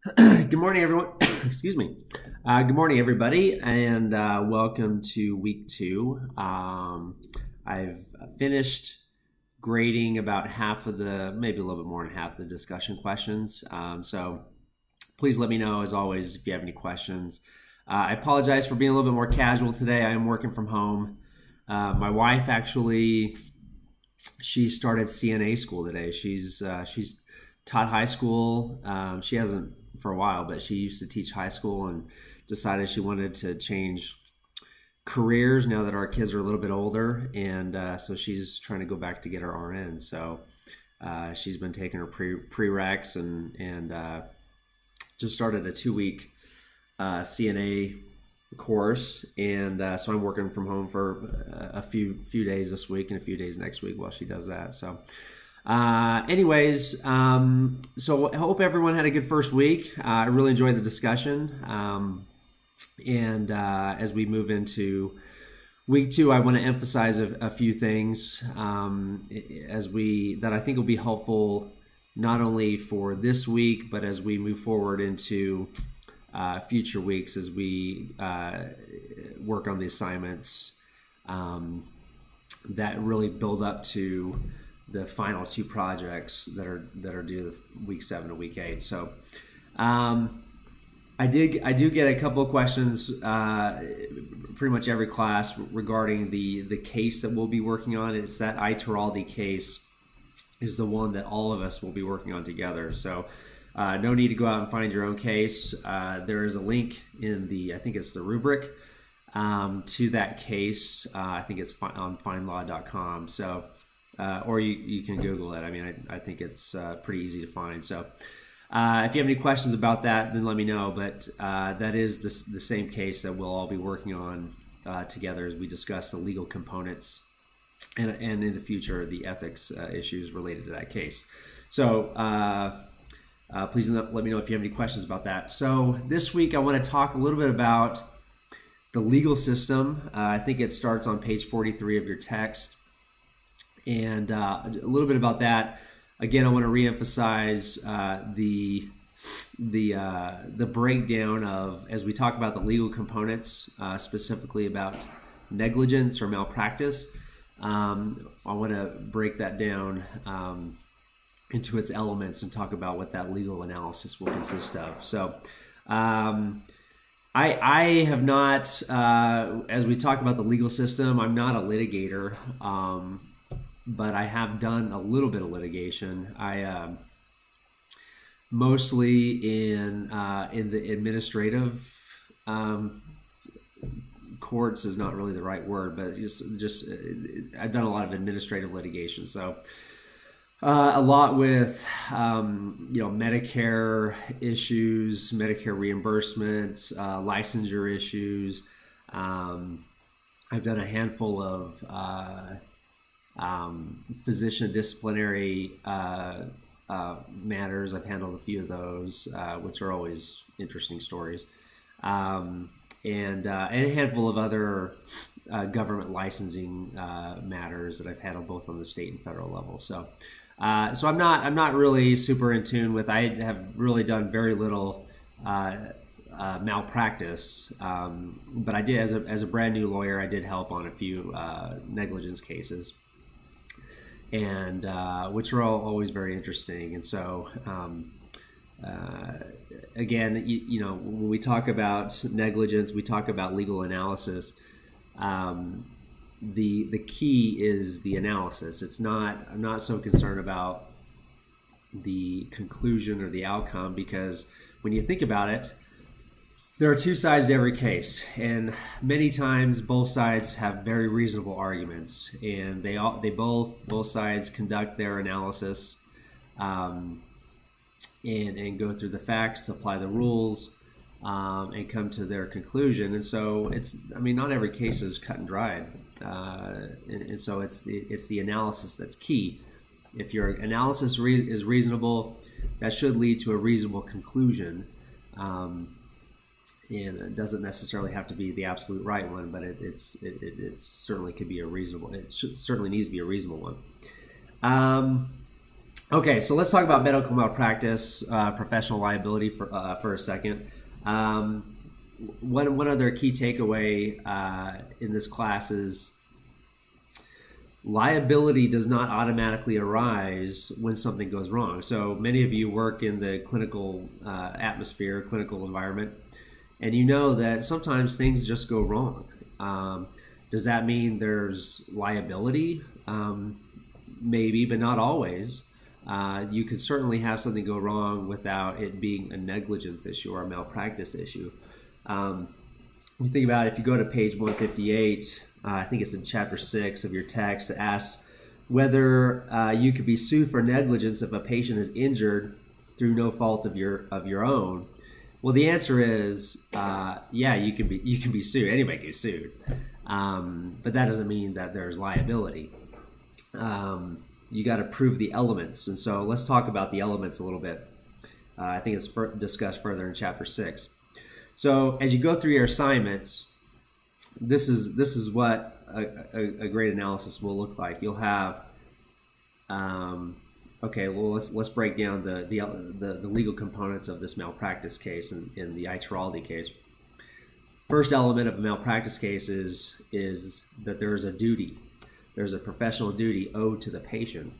Good morning, everyone. Excuse me. Good morning, everybody, and welcome to week two. I've finished grading about half of maybe a little bit more than half of the discussion questions. So please let me know, as always, if you have any questions. I apologize for being a little bit more casual today. I am working from home. My wife actually, she started CNA school today. She's taught high school. She hasn't for a while, but she used to teach high school and decided she wanted to change careers now that our kids are a little bit older, and so she's trying to go back to get her RN. So she's been taking her prereqs and just started a 2-week CNA course, and so I'm working from home for a few days this week and a few days next week while she does that. So anyways, so I hope everyone had a good first week. I really enjoyed the discussion. And as we move into week two, I want to emphasize a few things that I think will be helpful not only for this week, but as we move forward into future weeks as we work on the assignments that really build up to the final two projects that are due week 7 to week 8. So I do get a couple of questions pretty much every class regarding the case that we'll be working on. It's that Iturralde case is the one that all of us will be working on together. So no need to go out and find your own case. There is a link in I think it's the rubric to that case. I think it's on findlaw.com. So or you can Google it. I mean, I think it's pretty easy to find. So if you have any questions about that, then let me know. But that is the same case that we'll all be working on together as we discuss the legal components and in the future, the ethics issues related to that case. So please let me know if you have any questions about that. So this week I want to talk a little bit about the legal system. I think it starts on page 43 of your text. And a little bit about that. Again, I want to reemphasize the breakdown of, as we talk about the legal components, specifically about negligence or malpractice. I want to break that down into its elements and talk about what that legal analysis will consist of. So I have not, as we talk about the legal system, I'm not a litigator. But I have done a little bit of litigation. I mostly in the administrative courts is not really the right word, but just I've done a lot of administrative litigation. So a lot with Medicare issues, Medicare reimbursement, licensure issues. I've done a handful of physician disciplinary matters. I've handled a few of those, which are always interesting stories, and a handful of other government licensing matters that I've handled both on the state and federal level. So I'm not really super in tune with. I have really done very little malpractice, but I did as a brand new lawyer. I did help on a few negligence cases, and which are always very interesting. And so again, when we talk about negligence, we talk about legal analysis. The key is the analysis. I'm not so concerned about the conclusion or the outcome, because when you think about it, there are two sides to every case, and many times both sides have very reasonable arguments, and both sides conduct their analysis and go through the facts, apply the rules, and come to their conclusion. And so not every case is cut and dried, and so it's the analysis that's key. If your analysis is reasonable, that should lead to a reasonable conclusion. And it doesn't necessarily have to be the absolute right one, but it certainly could be a reasonable. Certainly needs to be a reasonable one. Okay, so let's talk about medical malpractice, professional liability for a second. One other key takeaway in this class is liability does not automatically arise when something goes wrong. So many of you work in the clinical atmosphere, clinical environment, and you know that sometimes things just go wrong. Does that mean there's liability? Maybe, but not always. You could certainly have something go wrong without it being a negligence issue or a malpractice issue. You think about it, if you go to page 158, I think it's in chapter 6 of your text, it asks whether you could be sued for negligence if a patient is injured through no fault of your own. Well, the answer is yeah, you can be sued. Anybody can be sued, but that doesn't mean that there's liability. You got to prove the elements, and so let's talk about the elements a little bit. I think it's discussed further in chapter 6. So as you go through your assignments, this is what a great analysis will look like. You'll have okay, well let's break down the legal components of this malpractice case in the Aitoraldi case. First element of a malpractice case is that there is a duty. There's a professional duty owed to the patient.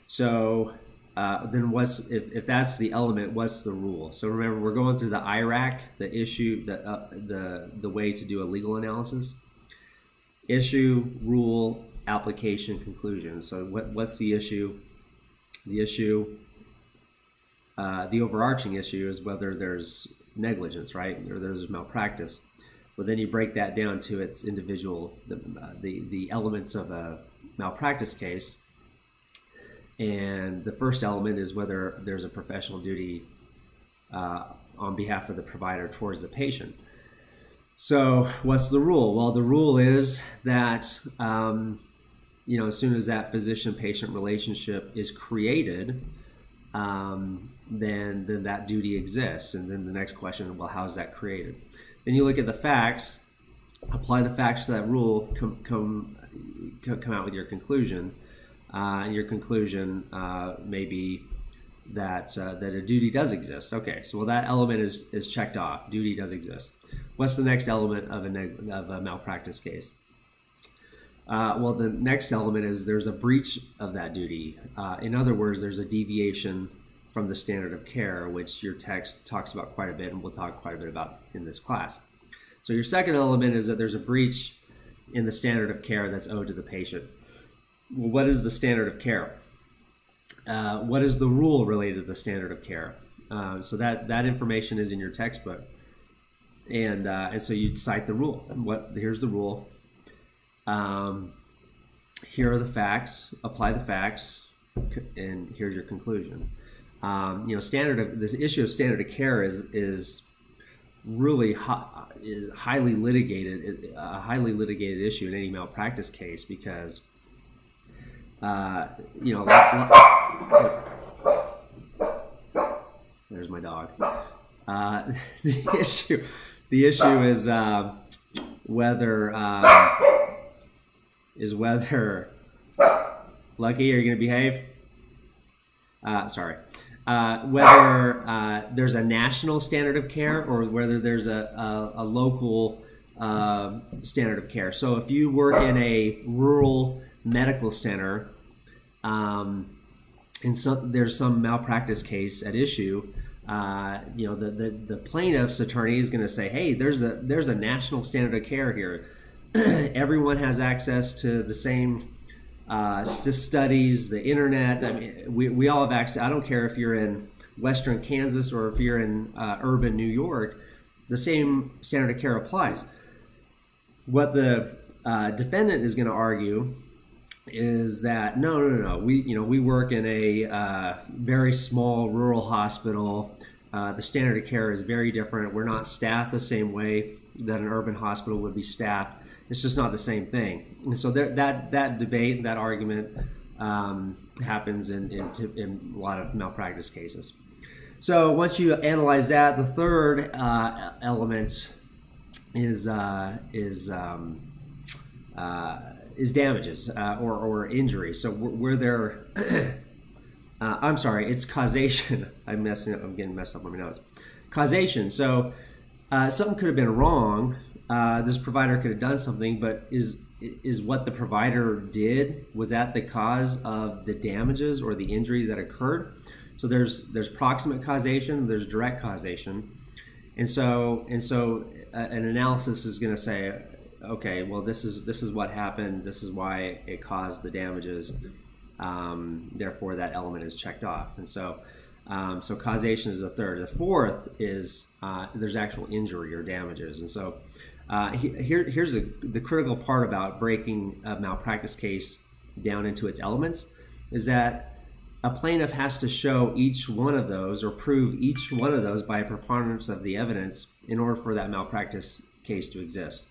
So then if that's the element, what's the rule? So remember, we're going through the IRAC, the issue, the way to do a legal analysis. Issue, rule, application, conclusion. So what's the issue? The issue, the overarching issue is whether there's negligence, right, or there's malpractice. But then you break that down to its individual, the elements of a malpractice case. And the first element is whether there's a professional duty on behalf of the provider towards the patient. So what's the rule? Well, the rule is that as soon as that physician-patient relationship is created, then that duty exists. And then the next question, well, how is that created? Then you look at the facts, apply the facts to that rule, come out with your conclusion. And your conclusion may be that a duty does exist. Okay, so that element is checked off. Duty does exist. What's the next element of a malpractice case? Well, the next element is there's a breach of that duty. In other words, there's a deviation from the standard of care, which your text talks about quite a bit, and we'll talk quite a bit about in this class. So your second element is that there's a breach in the standard of care that's owed to the patient. Well, what is the standard of care? What is the rule related to the standard of care? So that information is in your textbook, and so you'd cite the rule. Here's the rule. Here are the facts. Apply the facts, and here's your conclusion. This issue of standard of care is really highly litigated, a highly litigated issue in any malpractice case because there's my dog. The issue is whether Lucky, are you going to behave? Sorry. Whether there's a national standard of care or whether there's a local standard of care. So if you work in a rural medical center, and there's some malpractice case at issue, the plaintiff's attorney is going to say, hey, there's a national standard of care here. Everyone has access to the same studies, the internet. I mean, we all have access. I don't care if you're in Western Kansas or if you're in urban New York, the same standard of care applies. What the defendant is going to argue is that no, we work in a very small rural hospital. The standard of care is very different. We're not staffed the same way that an urban hospital would be staffed. It's just not the same thing. And so that debate, that argument happens in a lot of malpractice cases. So once you analyze that, the third element is damages or injury. So were there I'm sorry, it's causation. I'm getting messed up on my notes. Causation. So something could have been wrong. This provider could have done something, but is what the provider did, was that the cause of the damages or the injury that occurred? So there's proximate causation, there's direct causation, and so an analysis is going to say, okay, well, this is what happened, this is why it caused the damages, therefore that element is checked off. And so causation is a third. The fourth is there's actual injury or damages. And so here's the critical part about breaking a malpractice case down into its elements, is that a plaintiff has to show each one of those or prove each one of those by a preponderance of the evidence in order for that malpractice case to exist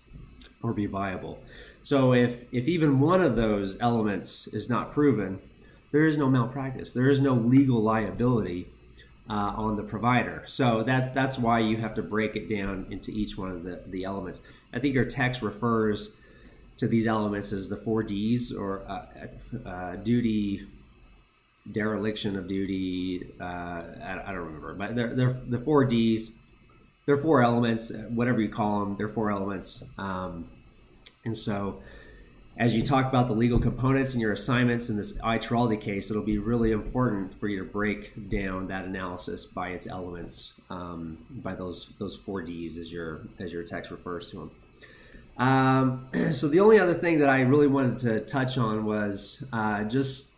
or be viable. So if even one of those elements is not proven, there is no malpractice. There is no legal liability on the provider. So that's why you have to break it down into each one of the elements. I think your text refers to these elements as the 4 Ds, or duty, dereliction of duty. I don't remember, but they're the 4 Ds. They're 4 elements, whatever you call them. They're 4 elements, and so as you talk about the legal components in your assignments in this I. Tiraldi case, it'll be really important for you to break down that analysis by its elements, by those 4 Ds as your text refers to them. So the only other thing that I really wanted to touch on was just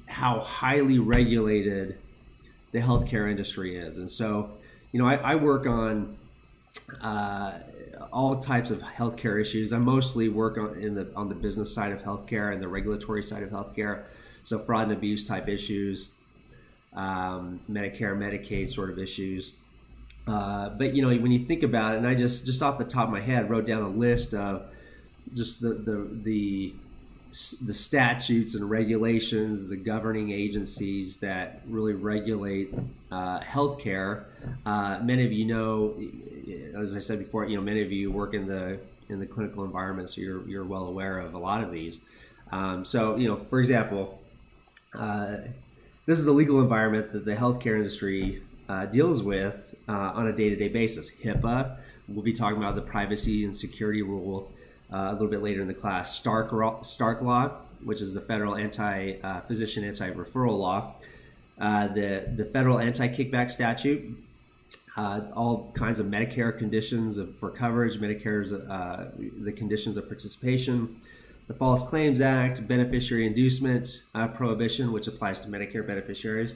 how highly regulated the healthcare industry is. And so, I work on all types of healthcare issues. I mostly work on the business side of healthcare and the regulatory side of healthcare. So fraud and abuse type issues, Medicare, Medicaid sort of issues. But when you think about it, and I just off the top of my head wrote down a list of just the statutes and regulations, the governing agencies that really regulate healthcare. Many of you know, as I said before, many of you work in the clinical environment, so you're well aware of a lot of these. So for example, this is the legal environment that the healthcare industry deals with on a day-to-day basis. HIPAA. We'll be talking about the privacy and security rule a little bit later in the class. Stark Law, which is the federal physician anti-referral law. The federal anti-kickback statute. All kinds of Medicare conditions for coverage, Medicare's the conditions of participation. The False Claims Act, beneficiary inducement prohibition, which applies to Medicare beneficiaries.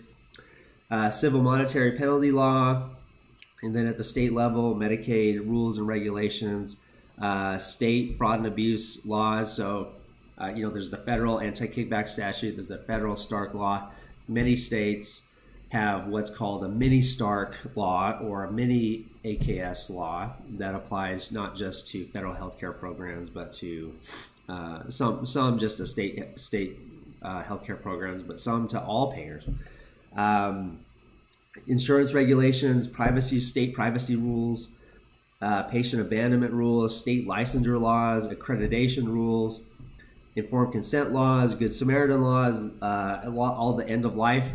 Civil monetary penalty law. And then at the state level, Medicaid rules and regulations. State fraud and abuse laws. So, there's the federal anti-kickback statute. There's the federal Stark Law. Many states have what's called a mini Stark law or a mini AKS law that applies not just to federal healthcare programs, but to some just to state healthcare programs, but some to all payers. Insurance regulations, state privacy rules, patient abandonment rules, state licensure laws, accreditation rules, informed consent laws, Good Samaritan laws, all the end of life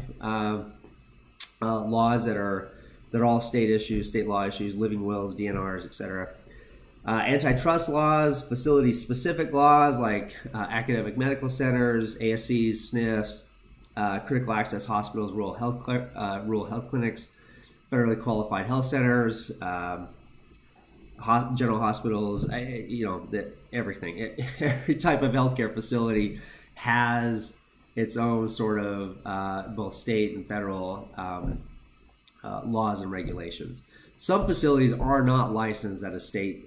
laws that are all state issues, state law issues, living wills, DNRs, etc. Antitrust laws, facility-specific laws like academic medical centers, ASCs, SNFs, critical access hospitals, rural health clinics, federally qualified health centers, general hospitals, everything. Every type of healthcare facility has its own sort of both state and federal laws and regulations. Some facilities are not licensed at a state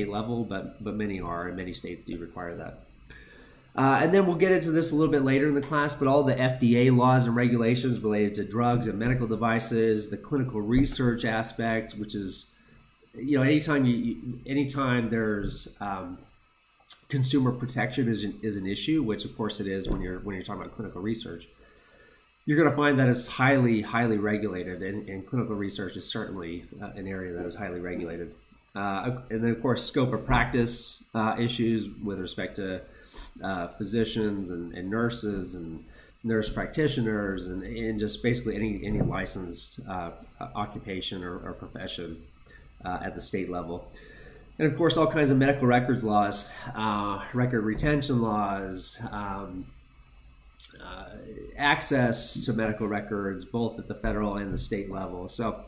level, but many are, and many states do require that. And then we'll get into this a little bit later in the class, but all the FDA laws and regulations related to drugs and medical devices, the clinical research aspect, which is, anytime there's consumer protection is an issue, which of course it is when you're talking about clinical research, you're going to find that it's highly regulated, and clinical research is certainly an area that is highly regulated. And then of course scope of practice issues with respect to physicians and nurses and nurse practitioners, and just basically any licensed occupation or profession at the state level. And of course, all kinds of medical records laws, record retention laws, access to medical records, both at the federal and the state level. So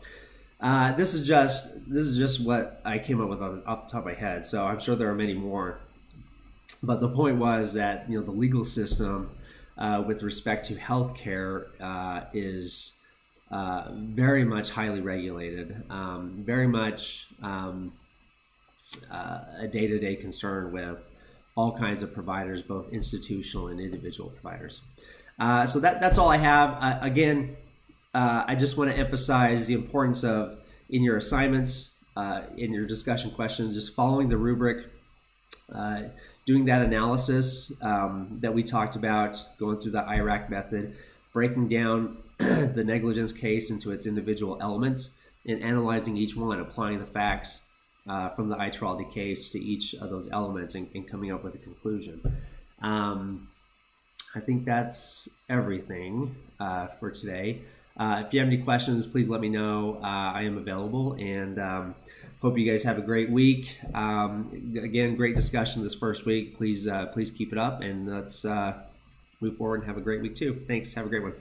this is just what I came up with off the top of my head. So I'm sure there are many more. But the point was that, the legal system with respect to healthcare is very much highly regulated, very much a day-to-day concern with all kinds of providers, both institutional and individual providers. So that's all I have. Again, I just want to emphasize the importance of, in your assignments, in your discussion questions, just following the rubric, doing that analysis that we talked about, going through the IRAC method, breaking down the negligence case into its individual elements, and analyzing each one, applying the facts from the ITRALD case to each of those elements, and coming up with a conclusion. I think that's everything for today. If you have any questions, please let me know. I am available, and hope you guys have a great week. Again, great discussion this first week. Please keep it up, and let's move forward and have a great week too. Thanks. Have a great one.